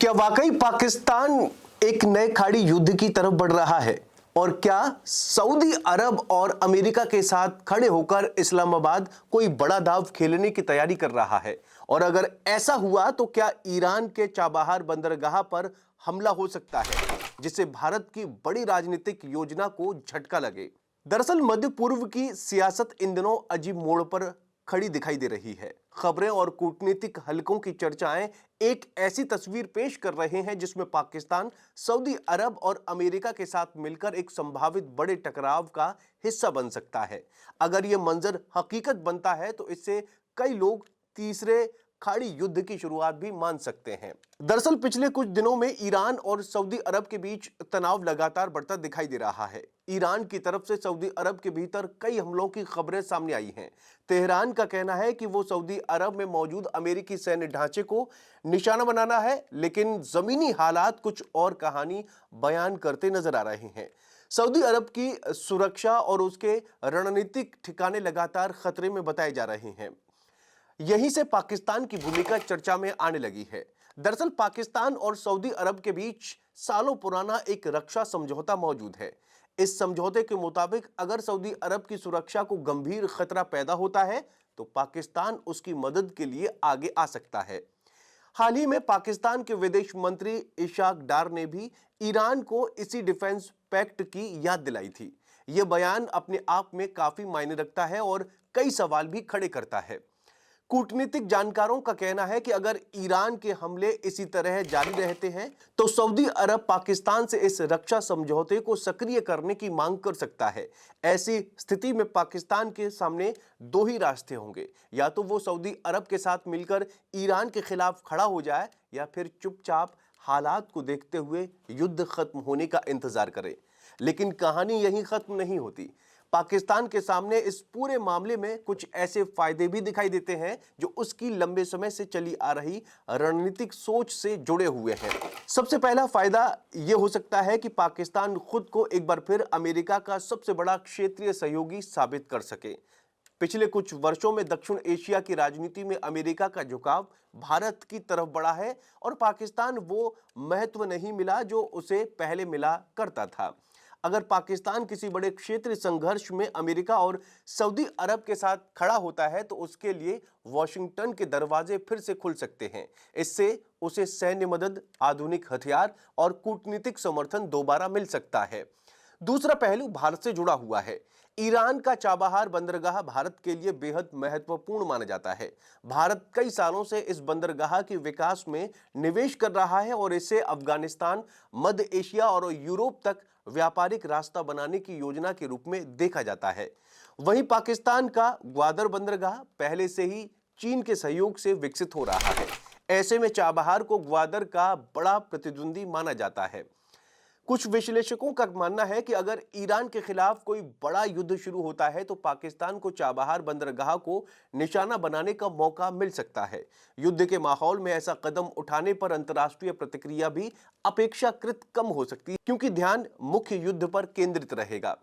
क्या वाकई पाकिस्तान एक नए खाड़ी युद्ध की तरफ बढ़ रहा है? और क्या सऊदी अरब और अमेरिका के साथ खड़े होकर इस्लामाबाद कोई बड़ा दांव खेलने की तैयारी कर रहा है? और अगर ऐसा हुआ तो क्या ईरान के चाबहार बंदरगाह पर हमला हो सकता है, जिससे भारत की बड़ी राजनीतिक योजना को झटका लगे? दरअसल मध्य पूर्व की सियासत इन दिनों अजीब मोड़ पर खड़ी दिखाई दे रही है। खबरें और कूटनीतिक हलकों की चर्चाएं एक ऐसी तस्वीर पेश कर रहे हैं जिसमें पाकिस्तान सऊदी अरब और अमेरिका के साथ मिलकर एक संभावित बड़े टकराव का हिस्सा बन सकता है। अगर यह मंजर हकीकत बनता है तो इससे कई लोग तीसरे खाड़ी युद्ध की शुरुआत भी मान सकते हैं। दरअसल पिछले कुछ दिनों में ईरान और सऊदी अरब के बीच तनाव लगातार बढ़ता दिखाई दे रहा है। ईरान की तरफ से सऊदी अरब के भीतर कई हमलों की खबरें सामने आई हैं। तेहरान का कहना है कि वो सऊदी अरब में मौजूद अमेरिकी सैन्य ढांचे को निशाना बनाना है, लेकिन जमीनी हालात कुछ और कहानी बयान करते नजर आ रहे हैं। सऊदी अरब की सुरक्षा और उसके रणनीतिक ठिकाने लगातार खतरे में बताए जा रहे हैं। यहीं से पाकिस्तान की भूमिका चर्चा में आने लगी है। दरअसल पाकिस्तान और सऊदी अरब के बीच सालों पुराना एक रक्षा समझौता मौजूद है। इस समझौते के मुताबिक अगर सऊदी अरब की सुरक्षा को गंभीर खतरा पैदा होता है तो पाकिस्तान उसकी मदद के लिए आगे आ सकता है। हाल ही में पाकिस्तान के विदेश मंत्री इशाक डार ने भी ईरान को इसी डिफेंस पैक्ट की याद दिलाई थी। यह बयान अपने आप में काफी मायने रखता है और कई सवाल भी खड़े करता है। कूटनीतिक जानकारों का कहना है कि अगर ईरान के हमले इसी तरह जारी रहते हैं तो सऊदी अरब पाकिस्तान से इस रक्षा समझौते को सक्रिय करने की मांग कर सकता है। ऐसी स्थिति में पाकिस्तान के सामने दो ही रास्ते होंगे, या तो वो सऊदी अरब के साथ मिलकर ईरान के खिलाफ खड़ा हो जाए या फिर चुपचाप हालात को देखते हुए युद्ध खत्म होने का इंतजार करे। लेकिन कहानी यहीं खत्म नहीं होती। पाकिस्तान के सामने इस पूरे मामले में कुछ ऐसे फायदे भी दिखाई देते हैं जो उसकी लंबे समय से चली आ रही रणनीतिक सोच से जुड़े हुए हैं। सबसे पहला फायदा यह हो सकता है कि पाकिस्तान खुद को एक बार फिर अमेरिका का सबसे बड़ा क्षेत्रीय सहयोगी साबित कर सके। पिछले कुछ वर्षों में दक्षिण एशिया की राजनीति में अमेरिका का झुकाव भारत की तरफ बढ़ा है और पाकिस्तान वो महत्व नहीं मिला जो उसे पहले मिला करता था। अगर पाकिस्तान किसी बड़े क्षेत्रीय संघर्ष में अमेरिका और सऊदी अरब के साथ खड़ा होता है तो उसके लिए वॉशिंगटन के दरवाजे फिर से खुल सकते हैं। इससे उसे सैन्य मदद, आधुनिक हथियार और कूटनीतिक समर्थन दोबारा मिल सकता है। दूसरा पहलू भारत से जुड़ा हुआ है। ईरान का चाबहार बंदरगाह भारत के लिए बेहद महत्वपूर्ण माना जाता है। भारत कई सालों से इस बंदरगाह के विकास में निवेश कर रहा है और इसे अफगानिस्तान, मध्य एशिया और यूरोप तक व्यापारिक रास्ता बनाने की योजना के रूप में देखा जाता है। वहीं पाकिस्तान का ग्वादर बंदरगाह पहले से ही चीन के सहयोग से विकसित हो रहा है। ऐसे में चाबहार को ग्वादर का बड़ा प्रतिद्वंदी माना जाता है। कुछ विश्लेषकों का मानना है कि अगर ईरान के खिलाफ कोई बड़ा युद्ध शुरू होता है तो पाकिस्तान को चाबहार बंदरगाह को निशाना बनाने का मौका मिल सकता है। युद्ध के माहौल में ऐसा कदम उठाने पर अंतर्राष्ट्रीय प्रतिक्रिया भी अपेक्षाकृत कम हो सकती है, क्योंकि ध्यान मुख्य युद्ध पर केंद्रित रहेगा।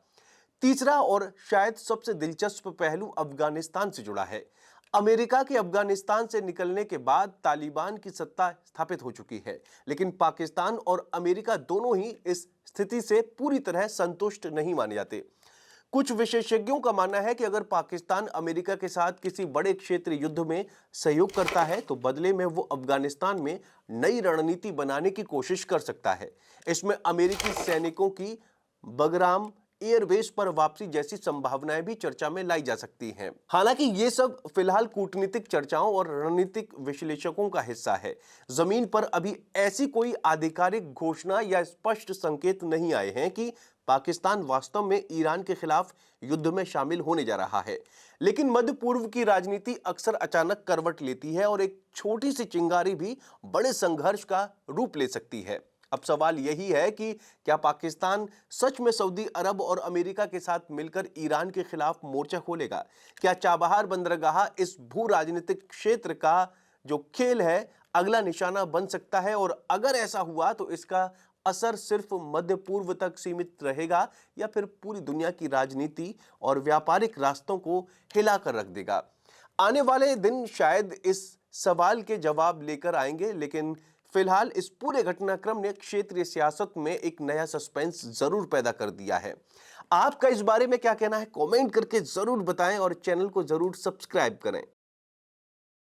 तीसरा और शायद सबसे दिलचस्प पहलू अफगानिस्तान से जुड़ा है। अमेरिका के अफगानिस्तान से निकलने के बाद तालिबान की सत्ता स्थापित हो चुकी है, लेकिन पाकिस्तान और अमेरिका दोनों ही इस स्थिति से पूरी तरह संतुष्ट नहीं माने जाते। कुछ विशेषज्ञों का मानना है कि अगर पाकिस्तान अमेरिका के साथ किसी बड़े क्षेत्रीय युद्ध में सहयोग करता है तो बदले में वो अफगानिस्तान में नई रणनीति बनाने की कोशिश कर सकता है। इसमें अमेरिकी सैनिकों की बगराम एयरबेस पर वापसी जैसी संभावनाएं भी चर्चा में लाई जा सकती हैं। हालांकि ये सब फिलहाल कूटनीतिक चर्चाओं और रणनीतिक विश्लेषकों का हिस्सा है। जमीन पर अभी ऐसी कोई आधिकारिक घोषणा या स्पष्ट संकेत नहीं आए हैं कि पाकिस्तान वास्तव में ईरान के खिलाफ युद्ध में शामिल होने जा रहा है। लेकिन मध्य पूर्व की राजनीति अक्सर अचानक करवट लेती है और एक छोटी सी चिंगारी भी बड़े संघर्ष का रूप ले सकती है। अब सवाल यही है कि क्या पाकिस्तान सच में सऊदी अरब और अमेरिका के साथ मिलकर ईरान के खिलाफ मोर्चा खोलेगा? क्या चाबहार बंदरगाह इस भू राजनीतिक क्षेत्र का जो खेल है अगला निशाना बन सकता है? और अगर ऐसा हुआ तो इसका असर सिर्फ मध्य पूर्व तक सीमित रहेगा या फिर पूरी दुनिया की राजनीति और व्यापारिक रास्तों को हिलाकर रख देगा? आने वाले दिन शायद इस सवाल के जवाब लेकर आएंगे, लेकिन फिलहाल इस पूरे घटनाक्रम ने क्षेत्रीय सियासत में एक नया सस्पेंस जरूर पैदा कर दिया है। आपका इस बारे में क्या कहना है, कमेंट करके जरूर बताएं और चैनल को जरूर सब्सक्राइब करें।